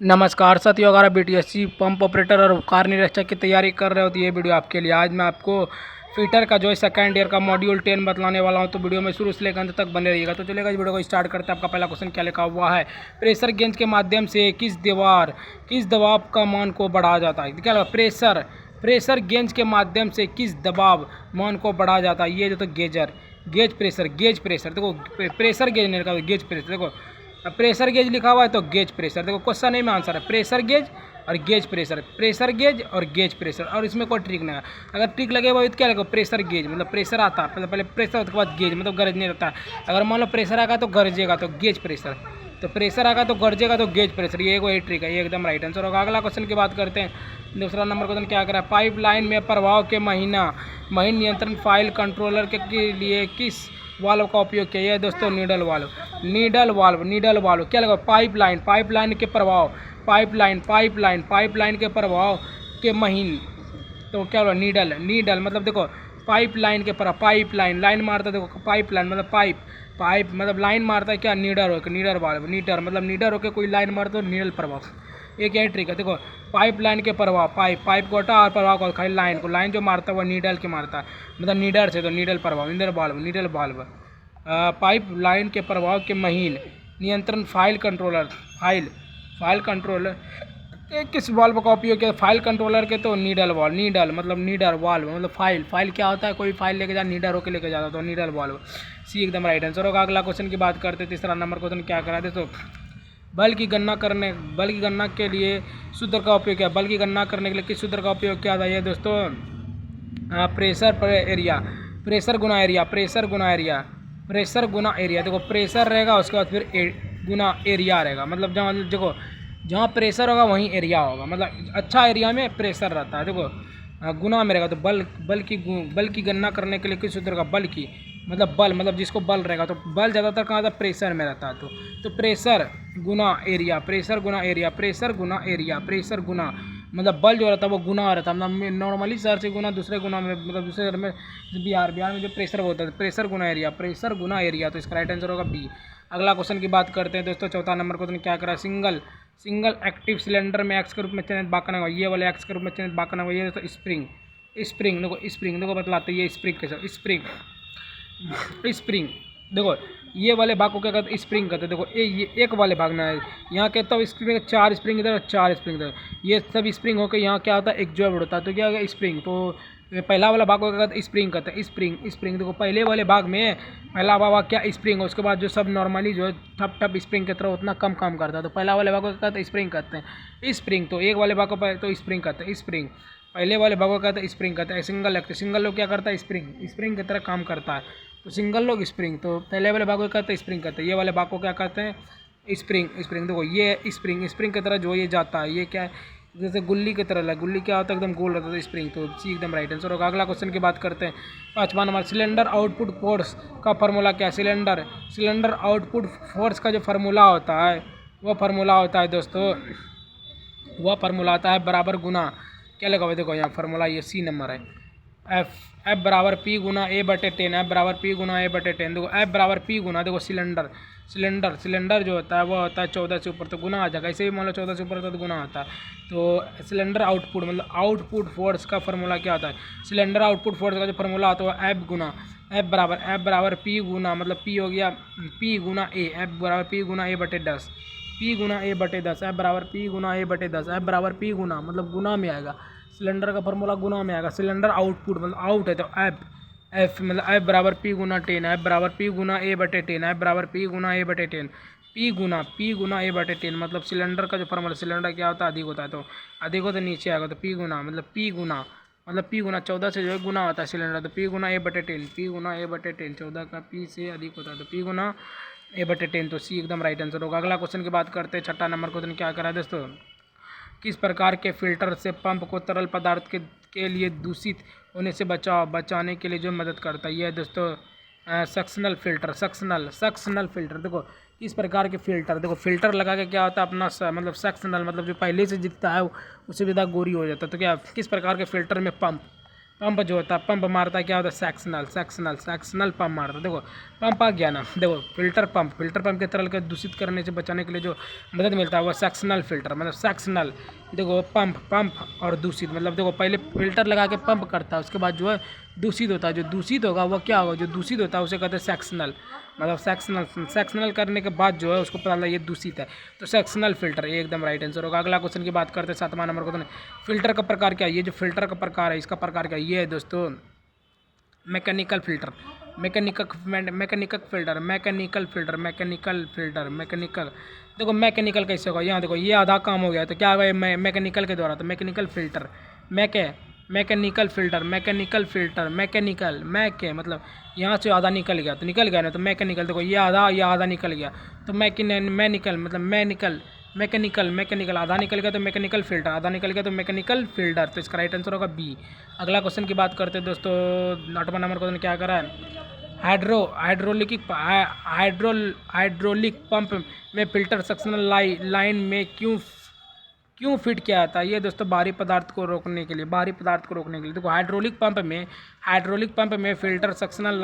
नमस्कार साथियों, अगर आप बीटीएससी पंप ऑपरेटर और कार निरीक्षक की तैयारी कर रहे हो तो ये वीडियो आपके लिए। आज मैं आपको फीटर का जो है सेकंड ईयर का मॉड्यूल 10 बतलाने वाला हूं, तो वीडियो में शुरू से लेकर अंत तक बने रहिएगा। तो चलेगा, इस वीडियो को स्टार्ट करते हैं। आपका पहला क्वेश्चन क्या लिखा हुआ है? प्रेशर गेज के माध्यम से किस दबाव का मान को बढ़ाया जाता है? क्या लगा? प्रेशर गेज के माध्यम से किस दबाव मान को बढ़ाया जाता है? ये जो तो गेज प्रेशर देखो, प्रेशर गेज नहीं लिखा, गेज प्रेशर देखो। अब प्रेशर गेज लिखा हुआ है तो गेज प्रेशर देखो, क्वेश्चन नहीं में आंसर है प्रेशर गेज और गेज प्रेशर, प्रेशर गेज और गेज प्रेशर। और इसमें कोई ट्रिक नहीं है। अगर ट्रिक लगे हुआ तो क्या लगेगा? प्रेशर गेज मतलब प्रेशर आता है, पहले प्रेशर उसके बाद गेज मतलब गरजने रहता है। अगर मान लो प्रेशर आएगा तो गरजेगा तो गेज प्रेशर, तो प्रेशर आएगा तो गरजेगा तो गेज प्रेशर। ये कोई ट्रिक है, ये एकदम राइट आंसर होगा। अगला क्वेश्चन की बात करते हैं। दूसरा नंबर क्वेश्चन क्या करा है? पाइपलाइन में प्रवाह के महीन नियंत्रण फाइल कंट्रोलर के लिए किस वाल्व का उपयोग किया है दोस्तों? Needle valve. क्या लगा? पाइपलाइन के प्रभाव के महीन, तो क्या बोला? नीडल मतलब देखो, पाइपलाइन के पर पाइपलाइन लाइन मारता है, देखो पाइपलाइन मतलब पाइप मतलब लाइन मारता है क्या? नीडर वाल्व। मतलब नीडर होकर कोई लाइन मारता है, नीडल प्रभाव। एक यही ट्रिक है देखो, पाइपलाइन के प्रभाव, पाइप को हटा और प्रभाव को खाली लाइन जो मारता है वो नीडल के मारता है, मतलब नीडर से, तो नीडल प्रभाव, नीडल वाल्व। पाइप लाइन के प्रभाव के महीन नियंत्रण फाइल कंट्रोलर किस वाल्व का उपयोग किया? फाइल कंट्रोलर के तो नीडल वाल्व मतलब फाइल क्या होता है? कोई फाइल लेके जा, नीडर होकर लेके जाता, तो नीडल वाल्व। सी एकदम राइट आंसर होगा। अगला क्वेश्चन की बात करते हैं। तीसरा नंबर क्वेश्चन क्या करा दे? तो बल की गणना के लिए सूत्र का उपयोग किया। बल की गणना करने के लिए किस सूत्र का उपयोग किया था? ये दोस्तों प्रेशर गुना एरिया। देखो प्रेशर रहेगा, उसके बाद फिर गुना एरिया रहेगा। मतलब जहाँ प्रेशर होगा वहीं एरिया होगा। मतलब अच्छा एरिया में प्रेशर रहता है। देखो गुना में रहेगा तो बल की गणना करने के लिए किस सूत्र का? बल मतलब जिसको बल रहेगा, तो बल ज़्यादातर कहाँ था? प्रेशर में रहता है। तो प्रेशर गुना एरिया मतलब बल जो रहता है वो गुना रहता है। मतलब नॉर्मली शहर से गुना, दूसरे गुना में मतलब दूसरे शहर में बिहार में जो प्रेशर होता है, प्रेशर गुना एरिया। तो इसका राइट आंसर होगा बी। अगला क्वेश्चन की बात करते हैं दोस्तों। चौथा नंबर क्वेश्चन क्या करा? सिंगल एक्टिव सिलेंडर में एक्स के रूप में चिन्हित बाकना हुआ। ये वाले एक्स के रूप में चिन्हित बाकना हुआ। ये तो स्प्रिंग देखो बतलाते, ये स्प्रिंग कैसे? स्प्रिंग देखो, ये वाले भाग को क्या कहते हैं? स्प्रिंग कहते हैं। देखो ये एक वाले भाग ना है, यहाँ कहता हूँ स्प्रिंग, 4 स्प्रिंग इधर, 4 स्प्रिंग इधर, ये सब स्प्रिंग होकर यहाँ क्या होता है? एक जॉइंट होता है, तो क्या होगा? स्प्रिंग। तो पहला वाला भाग को क्या कहते हैं? स्प्रिंग कहते हैं। स्प्रिंग देखो, पहले वाले भाग में पहला भाग क्या? स्प्रिंग। उसके बाद जो सब नॉर्मली जो है ठप स्प्रिंग की तरह उतना कम काम करता है, तो पहला वाले भाग को क्या कहते हैं? स्प्रिंग कहते हैं। स्प्रिंग तो एक वाले भाग को तो स्प्रिंग कहते हैं। स्प्रिंग पहले वाले भाग को कहते हैं स्प्रिंग कहते हैं। सिंगल लोग क्या करता है? स्प्रिंग की तरह काम करता है, तो सिंगल लोग स्प्रिंग। तो पहले वाले भाग को कहते हैं स्प्रिंग कहते हैं। ये वाले भाग को क्या कहते हैं? स्प्रिंग देखो, ये स्प्रिंग की तरह जो ये जाता है, ये क्या है? जैसे गुल्ली की तरह, गुल्ली क्या होता है? एकदम गोल रहता है, स्प्रिंग। तो सी एकदम राइट आंसर होगा। अगला क्वेश्चन की बात करते हैं। 5वां नंबर, सिलेंडर आउटपुट फोर्स का फार्मूला क्या है? सिलेंडर आउटपुट फोर्स का जो फार्मूला होता है, वो फार्मूला होता है दोस्तों, वह फार्मूला आता है बराबर गुना, क्या लगा हुआ? देखो यहाँ फार्मूला, ये सी नंबर है, एफ बराबर पी गुना ए बटे 10। एफ बराबर पी गुना ए बटे 10। देखो एफ बराबर पी गुना, देखो सिलेंडर जो होता है वो होता है 14 से ऊपर, तो गुना आ जाएगा। ऐसे ही मान लो 14 से ऊपर होता है तो गुना आता है। तो सिलेंडर आउटपुट मतलब आउटपुट फोर्स का फार्मूला क्या होता है? सिलेंडर आउटपुट फोर्स का जो फार्मूला होता है एफ बराबर पी गुना, मतलब पी हो गया पी गुना ए, एफ बराबर पी गुना ए बटे 10, एफ बराबर पी गुना ए बटे 10, एफ बराबर पी गुना मतलब गुना में आएगा। सिलेंडर का फार्मूला गुना में आएगा। सिलेंडर आउटपुट मतलब आउट है, तो एफ मतलब एफ बराबर पी गुना 10, एफ बराबर पी गुना ए बटे 10, एफ बराबर पी गुना ए बटे 10, पी गुना ए बटे 10। मतलब सिलेंडर का जो फार्मूला, सिलेंडर क्या होता है? अधिक होता है, तो अधिक हो तो नीचे आएगा, तो पी गुना 14 से जो है गुना होता है सिलेंडर, तो पी गुना ए बटे 10, 14 का पी से अधिक होता है, तो पी गुना ए बटे 10। तो सी एकदम राइट आंसर होगा। अगला क्वेश्चन की बात करते हैं। 6वां नंबर क्वेश्चन क्या करा है दोस्तों? किस प्रकार के फिल्टर से पंप को तरल पदार्थ के लिए दूषित होने से बचाने के लिए जो मदद करता है? ये दोस्तों सक्शनल फिल्टर। देखो इस प्रकार के फिल्टर, देखो फिल्टर लगा के क्या होता है अपना मतलब सक्शनल मतलब जो पहले से जितना है उससे ज़्यादा गोरी हो जाता है। तो क्या किस प्रकार के फिल्टर में पंप पंप जो होता है पंप मारता है क्या होता है सेक्शनल पंप मारता है। देखो पंप आ गया ना, देखो फिल्टर पंप के तरल के दूषित करने से बचाने के लिए जो मदद मिलता है वो सेक्शनल फिल्टर, मतलब सेक्शनल। देखो पंप और दूषित, मतलब देखो पहले फिल्टर लगा के पंप करता है, उसके बाद जो है दूषित होता है, जो दूषित होगा वो क्या होगा, जो दूषित होता है उसे कहते हैं सेक्शनल, मतलब सेक्शनल करने के बाद जो है उसको पता लगा ये दूषित है, तो सेक्शनल फिल्टर ये एकदम राइट आंसर होगा। अगला क्वेश्चन की बात करते हैं 7वां नंबर क्वेश्चन, फिल्टर का प्रकार क्या है। ये जो फिल्टर का प्रकार है इसका प्रकार क्या है, ये है दोस्तों मैकेनिकल फिल्टर, मैकेनिकल। देखो मैकेनिकल कैसे होगा, यहाँ देखो ये आधा काम हो गया तो क्या होगा मैकेनिकल के द्वारा, तो मैकेनिकल फिल्टर मैकेनिकल मतलब यहाँ से आधा निकल गया तो निकल गया ना, तो मैकेनिकल। देखो ये आधा निकल गया तो मैकेनिकल मतलब मैकेनिकल आधा निकल गया तो मैकेनिकल फिल्टर, आधा निकल गया तो मैकेनिकल फिल्टर, तो इसका राइट आंसर होगा बी। अगला क्वेश्चन की बात करते हैं दोस्तों 8वां नंबर क्वेश्चन क्या करा है, हाइड्रोलिक पंप में फिल्टर सक्शनल लाइन में क्यों फिट किया जाता है। ये दोस्तों बाहरी पदार्थ को रोकने के लिए, देखो हाइड्रोलिक पंप में फिल्टर सक्शनल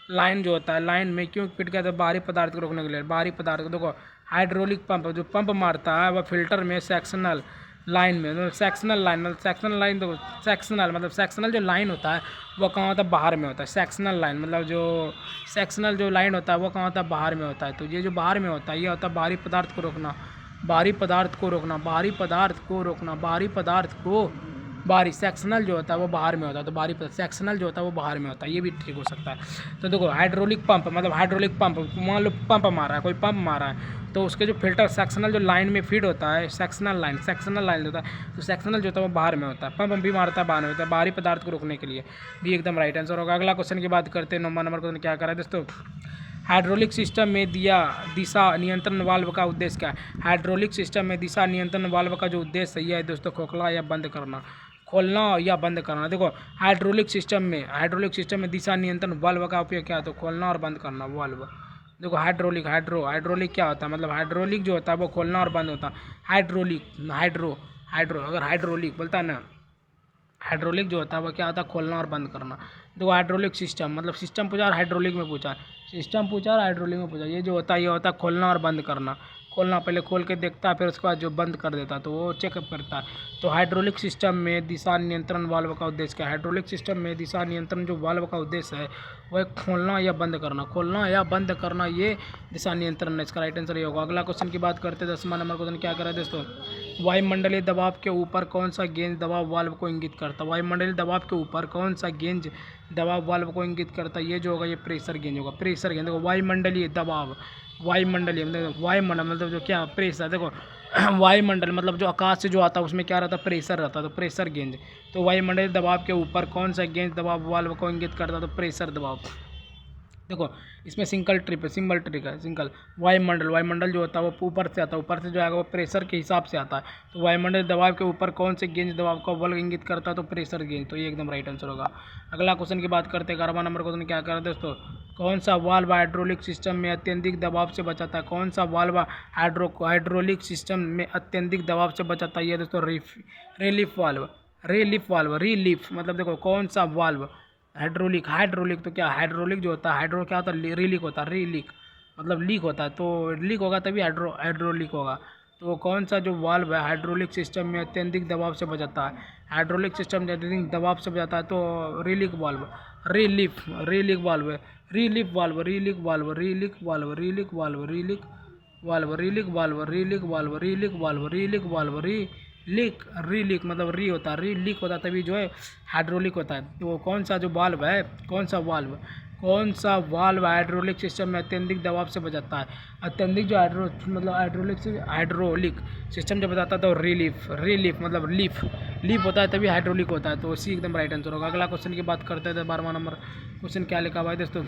लाइन जो होता है लाइन में क्यों फिट किया जाता है, बाहरी पदार्थ को रोकने के लिए। बाहरी पदार्थ को देखो हाइड्रोलिक पंप जो पंप मारता है वह फिल्टर में सेक्शनल लाइन में, मतलब सेक्शनल लाइन देखो सेक्शनल जो लाइन होता है वो कहाँ होता है, बाहर में होता है। सेक्शनल लाइन मतलब जो सेक्शनल जो लाइन होता है वो कहाँ होता है, बाहर में होता है। तो ये जो बाहर में होता है ये होता है बाहरी पदार्थ को रोकना, बाहरी सेक्शनल जो होता है वो बाहर में होता है, तो सेक्शनल जो होता है वो बाहर में होता है, ये भी ठीक हो सकता है। तो देखो हाइड्रोलिक पंप मान लो पंप मारा है, कोई पंप मारा है तो उसके जो फिल्टर सेक्शनल जो लाइन में फीड होता है, सेक्शनल लाइन होता है, तो सेक्शनल जो होता है वो बाहर में होता है, पंप भी मारता है बाहर में होता है, बाहरी पदार्थ को रोकने के लिए, भी एकदम राइट आंसर होगा। अगला क्वेश्चन की बात करते हैं 9वां नंबर क्वेश्चन क्या करा है दोस्तों, हाइड्रोलिक सिस्टम में दिशा नियंत्रण वाल्व का उद्देश्य क्या है। हाइड्रोलिक सिस्टम में दिशा नियंत्रण वाल्व का जो उद्देश्य है दोस्तों खोलना या बंद करना। देखो हाइड्रोलिक सिस्टम में दिशा नियंत्रण वाल्व का उपयोग क्या है, तो खोलना और बंद करना वाल्व। देखो हाइड्रोलिक क्या होता है, मतलब हाइड्रोलिक जो होता है वो खोलना और बंद होता है। अगर हाइड्रोलिक बोलता है ना, हाइड्रोलिक जो होता है वो क्या होता है, खोलना और बंद करना। देखो हाइड्रोलिक सिस्टम मतलब सिस्टम पूछा और हाइड्रोलिक में पूछा, ये जो होता है ये होता है खोलना और बंद करना। खोलना पहले खोल के देखता है फिर उसके बाद जो बंद कर देता है तो वो चेकअप करता है। तो हाइड्रोलिक सिस्टम में दिशा नियंत्रण वाल्व का उद्देश्य क्या है, हाइड्रोलिक सिस्टम में दिशा नियंत्रण जो वाल्व का उद्देश्य है वह खोलना या बंद करना, ये दिशा नियंत्रण है, इसका राइट आंसर ये होगा। अगला क्वेश्चन की बात करते हैं 10वां नंबर क्वेश्चन क्या करा है दोस्तों, वायुमंडलीय दबाव के ऊपर कौन सा गेंज दबाव वाल्व को इंगित करता है। वायुमंडलीय दबाव के ऊपर कौन सा गेंज दबाव वाल्व को इंगित करता है, ये जो होगा ये प्रेशर गेंज होगा। प्रेशर गेंज देखो वायुमंडलीय मतलब जो क्या प्रेशर, देखो वायुमंडल मतलब जो आकाश से जो आता है उसमें क्या रहता है, प्रेशर रहता है, तो प्रेशर गेंज। तो वायुमंडलीय दबाव के ऊपर कौन सा गेंज दबाव वाल्व को इंगित करता है, तो प्रेशर दबाव। देखो इसमें सिंगल ट्रिक है। वायुमंडल जो होता है वो ऊपर से आता है, ऊपर से जो आएगा वो प्रेशर के हिसाब से आता है। तो वायुमंडल दबाव के ऊपर कौन से गेंज दबाव का वाल्व इंगित करता है, तो प्रेशर गेंज, तो ये एकदम राइट आंसर होगा। अगला क्वेश्चन की बात करते हैं 11वां नंबर क्वेश्चन क्या कर दोस्तों, कौन सा वाल्व हाइड्रोलिक सिस्टम में अत्यधिक दबाव से बचाता है। कौन सा वाल्व हाइड्रोलिक सिस्टम में अत्यधिक दबाव से बचाता है, ये दोस्तों रिलीफ मतलब देखो कौन सा वाल्व हाइड्रोलिक तो क्या हाइड्रोलिक जो होता है क्या होता है, रीलीक होता है, रीलीक मतलब लीक होता है, तो लीक होगा तभी हाइड्रोलिक होगा। तो कौन सा जो वाल्व है हाइड्रोलिक सिस्टम में अत्यधिक दबाव से बचाता है, हाइड्रोलिक सिस्टम में अत्यधिक दबाव से बचाता है, तो रिलीक वाल्व रीलीक मतलब होता है, लीक होता है तभी जो है हाइड्रोलिक होता है। तो कौन सा जो वाल्व है, कौन सा वाल्व हाइड्रोलिक सिस्टम में अत्यधिक दबाव से बचाता है। अत्यधिक जो हाइड्रोलिक सिस्टम जब बताता है तो रिलीफ मतलब लीफ होता है तभी हाइड्रोलिक होता है, तो इसी एकदम राइट आंसर होगा। अगला क्वेश्चन की बात करते हैं 12वां नंबर क्वेश्चन क्या लिखा हुआ है दोस्तों,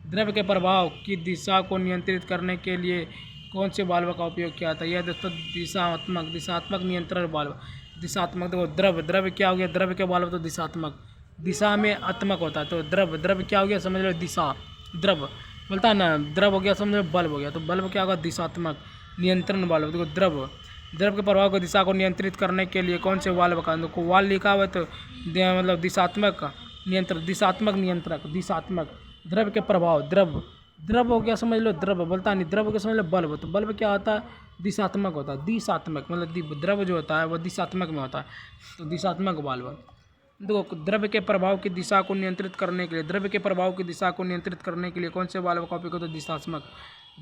द्रव्य के प्रवाह की दिशा को नियंत्रित करने के लिए कौन से वाल्व का उपयोग किया था। यह दोस्तों दिशात्मक नियंत्रण वाल्व। दिशात्मक देखो द्रव्य क्या हो गया, द्रव्य के वाल्व तो दिशा में आत्मक होता है, तो द्रव्य क्या हो गया समझ लो, दिशा द्रव बोलता है ना, द्रव हो गया समझ लो बल्ब हो गया, तो बल्ब क्या होगा दिशात्मक नियंत्रण वाल्व। देखो द्रव के प्रवाह की दिशा को नियंत्रित करने के लिए कौन से वाल्व का को वाल लिखा हुआ है तो मतलब दिशात्मक नियंत्रण, दिशात्मक नियंत्रक, दिशात्मक। द्रव के प्रभाव, द्रव द्रव हो गया समझ लो, द्रव बोलता नहीं, द्रव के समझ लो बल्ब, तो बल्ब क्या होता है, दिशात्मक होता है, दिशात्मक मतलब द्रव जो होता है वो दिशात्मक में होता है, तो दिशात्मक बल्ब। देखो द्रव के प्रभाव की दिशा को नियंत्रित करने के लिए, द्रव के प्रभाव की दिशा को नियंत्रित करने के लिए कौन से वाल्व का उपयोग होता है, दिशात्मक,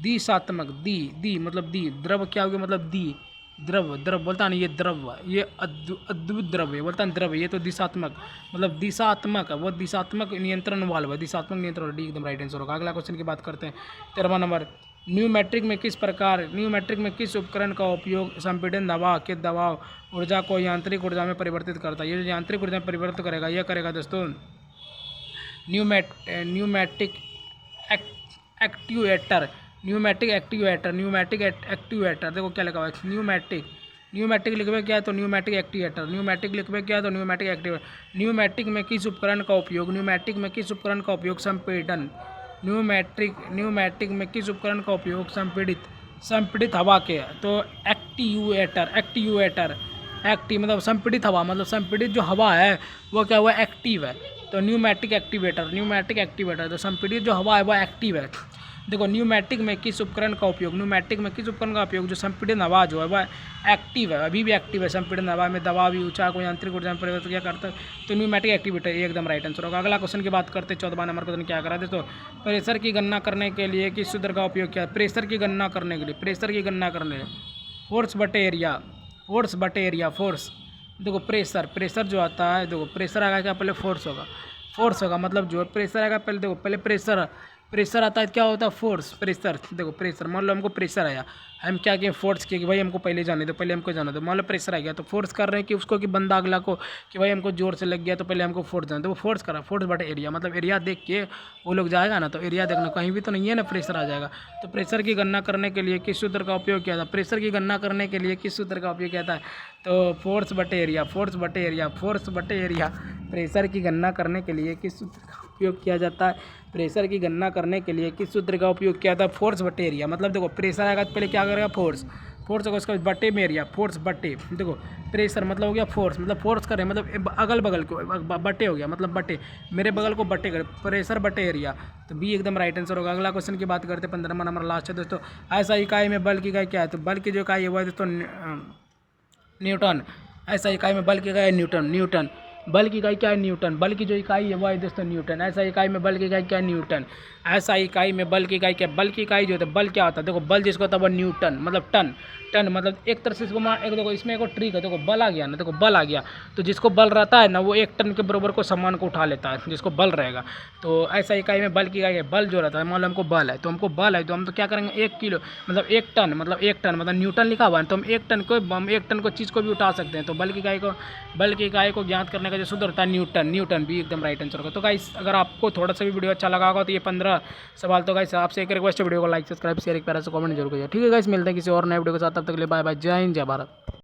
दिशात्मक, दी मतलब दी, द्रव क्या हो गया मतलब दी, द्रव द्रव बोलता नहीं, ये द्रव, ये अद्भुत द्रव है, बोलता नहीं द्रव, ये तो दिशात्मक मतलब दिशात्मक है, वो दिशात्मक नियंत्रण वाल्व है, दिशात्मक नियंत्रण, डी एकदम राइट आंसर होगा। अगला क्वेश्चन की बात करते हैं 13वां नंबर, न्यूमेट्रिक में किस उपकरण का उपयोग संपीड़न दबाव के दबाव ऊर्जा को यांत्रिक ऊर्जा में परिवर्तित करता है। ये जो यांत्रिक ऊर्जा में परिवर्तित करेगा, यह करेगा दोस्तों न्यूमेटिक एक्टिवेटर, न्यूमेटिक एक्टिवेटर। देखो क्या लिखा हुआ है, न्यूमेटिक लिखवे क्या है तो न्यूमेटिक एक्टिवेटर, न्यूमेटिक लिखवे क्या है तो न्यूमेटिक एक्टिवेटर। न्यूमेटिक में किस उपकरण का उपयोग संपीड़न, न्यूमेटिक में किस उपकरण का उपयोग संपीड़ित हवा के, तो एक्टिवेटर मतलब संपीड़ित हवा, मतलब संपीड़ित जो हवा है वो क्या हुआ एक्टिव है, तो न्यूमेटिक एक्टिवेटर, तो संपीड़ित जो हवा है वो एक्टिव है। देखो न्यूमेटिक में किस उपकरण का उपयोग जो संपीड़ित हवा जो है वह एक्टिव है, अभी भी एक्टिव है, संपीड़ित हवा में दबाव भी ऊंचा को यांत्रिक ऊर्जा में परिवर्तित क्या करता है, तो न्यूमेटिक एक्टिवेटर, ये एकदम राइट आंसर होगा। अगला क्वेश्चन की बात करते हैं 14वां नंबर क्वेश्चन क्या करा दोस्तों, प्रेशर की गणना करने के लिए किस सूत्र का उपयोग किया, प्रेशर की गणना करने के लिए फोर्स बटे एरिया, फोर्स। देखो प्रेशर जो आता है, देखो प्रेशर आएगा क्या, पहले फोर्स होगा मतलब जो प्रेशर आएगा पहले, देखो पहले प्रेशर आता है, क्या होता है फोर्स, प्रेशर। देखो प्रेशर, मान लो हमको प्रेशर आया, हम क्या किए फोर्स किए कि भाई हमको पहले जाने दो, मान लो प्रेशर आ गया तो फोर्स कर रहे हैं कि उसको कि बंदा अगला को कि भाई हमको जोर से लग गया तो पहले हमको फोर्स जाना, तो वो फोर्स करा, फोर्स बटे एरिया, मतलब एरिया देख के वो लोग जाएगा ना, तो एरिया देखना कहीं भी तो नहीं है ना, प्रेशर आ जाएगा। तो प्रेशर की गणना करने के लिए किस सूत्र का उपयोग किया था, तो फोर्स बटे एरिया, प्रेशर की गणना करने के लिए किस सूत्र का उपयोग किया जाता है, फोर्स बटे एरिया। मतलब देखो प्रेशर आएगा तो पहले क्या करेगा, फोर्स होगा, उसका बटे में एरिया, फोर्स बटे, देखो प्रेशर मतलब हो गया फोर्स, मतलब फोर्स करें मतलब अगल बगल को बटे हो गया, मतलब बटे मेरे बगल को बटे करे, प्रेशर बटे एरिया, तो बी एकदम राइट आंसर होगा। अगला क्वेश्चन की बात करते हैं 15वां नंबर लास्ट है दोस्तों, ऐसा इकाई में बल की इकाई क्या है, तो बल की जो इकाई है वो है दोस्तों न्यूटन, ऐसा इकाई में बल की इकाई न्यूटन, बल की इकाई क्या है न्यूटन, बल की जो इकाई है वो है दोस्तों न्यूटन, ऐसा इकाई में बल की इकाई क्या है न्यूटन, ऐसा इकाई में बल की इकाई क्या, बल की इकाई जो होता है, बल क्या होता है, देखो बल जिसको होता है वो न्यूटन, मतलब टन मतलब एक तरह से इसको एक देखो इसमें एक ट्रिक है, देखो बल आ गया ना, देखो बल आ गया तो जिसको बल रहता है ना वो 1 टन के बराबर को सामान को उठा लेता है, जिसको बल रहेगा। तो ऐसा इकाई में बल की इकाई है, बल जो रहता है मान लो हमको बल है, तो हम तो क्या करेंगे 1 किलो मतलब 1 टन मतलब न्यूटन लिखा हुआ है, तो हम 1 टन को चीज़ को भी उठा सकते हैं। तो बल की इकाई को ज्ञात करने का जो सूत्र होता है न्यूटन भी एकदम राइट आंसर होगा। तो गाइस अगर आपको थोड़ा सा भी वीडियो अच्छा लगा होगा तो ये 15 सवाल, तो गाइस आपसे एक रिक्वेस्ट है, वीडियो को लाइक सब्सक्राइब शेयर एक प्यारा सा कमेंट जरूर करिए। ठीक है गाइस, मिलते हैं किसी और नए वीडियो के साथ, तब तक के लिए बाय बाय, जय हिंद जय भारत।